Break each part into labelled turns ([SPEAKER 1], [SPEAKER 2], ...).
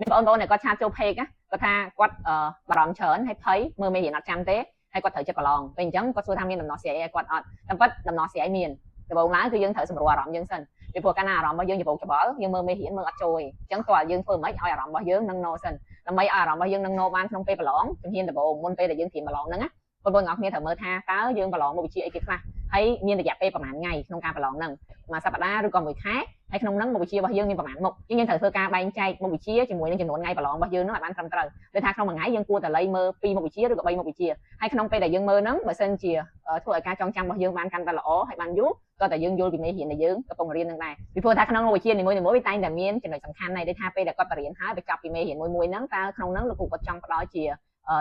[SPEAKER 1] មានបងប្អូនគាត់ឆាតចូល page គាត់ថាគាត់បារម្ភច្រើនហើយភ័យមើលមេរៀនអត់ចាំទេហើយគាត់ត្រូវចិត្តប្រឡងពេលអញ្ចឹងគាត់សួរថាមានដំណោះស្រាយអីគាត់អត់តែប៉ិតដំណោះស្រាយមានដំបូងឡើងគឺយើងត្រូវសម្រួលអារម្មណ៍យើងសិនពីព្រោះកាលណាអារម្មណ៍របស់យើងច្បងច្បល់យើងមើលមេរៀនមើលអត់ចូលទេអញ្ចឹងតើយើងធ្វើមិនឲ្យអារម្មណ៍របស់យើងនឹងណូសិនដើម្បីឲ្យអារម្មណ៍របស់យើងនឹងណូបានក្នុងពេលប្រឡងជំហានដំបូងមុនពេលដែលយើងត្រៀមប្រឡងហ្នឹងណាបងប្អូនទាំងអស់គ្នាត្រូវមើលថាតើយើងប្រឡងមុខវិជ្ជាអីគេខ្លះហើយមានរយៈពេលប្រហែលថ្ងៃក្នុងការប្រឡងហ្នឹងមួយសប្តាហ៍ឬក៏មួយខែហើយក្នុងហ្នឹងមុខវិជ្ជារបស់យើងមានប្រហែលមុខយើងត្រូវធ្វើការបែងចែកមុខវិជ្ជាជាមួយនឹងចំនួនថ្ងៃប្រឡងរបស់យើងហ្នឹងឲ្យបានត្រឹមត្រូវដូចថាក្នុងមួយថ្ងៃយើងគួរតែលៃមើល2មុខវិជ្ជាឬក៏3មុខវិជ្ជាហើយក្នុងពេលដែលយើងមើលហ្នឹងបើសិនជាធ្វើឲ្យការចងចាំរបស់យើងបានកាន់តែល្អហើយបានយូរក៏តែយើងយល់ពីមេរៀនដែលយើងកំពុងរៀននឹងដែរពីព្រោះថាក្នុងមុខវិជ្ជានីមួយៗវាតែងតែមានចំណុចសំខាន់ដែរដូចថាពេលដែលគាត់បរៀនហើយបញ្ចប់ពីមេរៀនមួយហ្នឹងតើក្នុងហ្នឹងលោកគ្រូគាត់ចង់ផ្ដល់ជា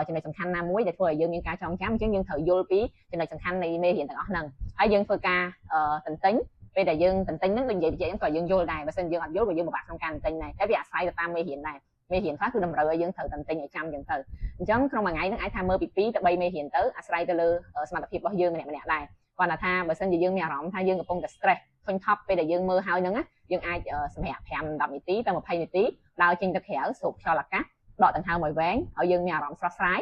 [SPEAKER 1] ចំណុចសំខាន់ណាមួយដែលធ្វើឲ្យយើងមានការចងចាំអញ្ចឹងយើងត្រូវយល់ពីចំណុចសំខាន់នៃមេរៀនទាំងអស់ហ្នឹងហើយយើងធ្វើការតន្ទិញពេលដែលយើងតន្ទិញហ្នឹងដូចនិយាយហ្នឹងក៏យើងយល់ដែរបើមិនយើងអត់យល់ក៏យើងពិបាកក្នុងការតន្ទិញដែរតែវាអាស្រ័យទៅតាមមេរៀនដែរមេរៀនខ្លះគឺតម្រូវឲ្យយើងត្រូវតន្ទិញឲ្យចាំអញ្ចឹងទៅអញ្ចឹងក្នុងមួយថ្ងៃហ្នឹងអាចថាមើលពី2ទៅ3មេរៀនទៅអាស្រ័យទៅលើសមត្ថភាពរបស់យើងម្នាក់ៗដែរគាត់ថាបើសិនជាយើងមានអារម្មណ៍ថាយើងកំពុងតែ stress ឃើញថប់ពេលដែលយើងមើលហើយហ្នឹងយើងអាចសម្រាប់5 10នាទីទៅ20នាទីដើរចេញទៅក្រៅស្រូបខ្យល់អាកាសដកដង្ហើមឲ្យវែងឲ្យយើងមានអារម្មណ៍ស្រស់ស្រាយ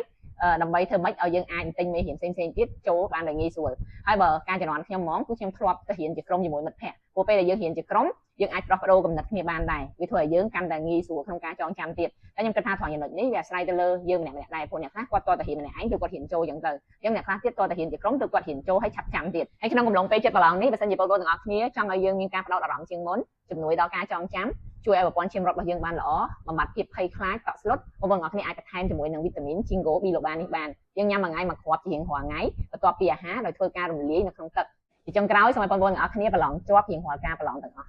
[SPEAKER 1] ដើម្បីធ្វើម៉េចឲ្យយើងអាចទិញមេរៀនផ្សេងៗទៀតចូលបានដោយងាយស្រួលហើយបើការជំនាន់ខ្ញុំហ្មងគឺខ្ញុំធ្លាប់ទៅរៀនជាក្រុមជាមួយមិត្តភ័ក្តិព្រោះពេលដែលយើងរៀនជាក្រុមយើងអាចប្រោះប្ដូរគំនិតគ្នាបានដែរវាធ្វើឲ្យយើងកាន់តែងាយស្រួលក្នុងការចងចាំទៀតតែខ្ញុំគិតថាត្រង់ចំណុចនេះវាអាស្រ័យទៅលើយើងម្នាក់ៗដែរព្រោះអ្នកខ្លះគាត់តតែរៀនម្នាក់ឯងគឺគាត់រៀនចូលអញ្ចឹងទៅអញ្ចឹងអ្នកខ្លះទៀតតតែរៀនជាក្រុមគឺគាត់រៀនចូលឲ្យឆាប់ចាំទៀតហើយក្នុងកំឡុងពេលចិត្តប្រឡងនេះបើសិនជាបងប្អូនទាំងអស់គ្នាចង់ឲ្យយើងមានការបដោតអារម្មណ៍ជាងមុនជំនួយដល់ការចងចាំជួយឲ្យប្រព័ន្ធឈាមរត់របស់យើងបានល្អបំបត្តិភាពភ័យខ្លាចតក់ស្លុតបងប្អូនទាំងអស់គ្នាអាចបន្ថែមជាមួយនឹងវីតាមីន Jingo Biloba នេះបានយើងញ៉ាំមួយថ្ងៃមួយគ្រាប់ជារៀងរាល់ថ្ងៃបន្ទាប់ពីអាហារដោយធ្វើការរំលាយនៅក្នុងទឹកជាចុងក្រោយសូមឲ្យបងប្អូនទាំងអស់គ្នាប្រឡងជាប់រៀងរាល់ការប្រឡងទាំងអស់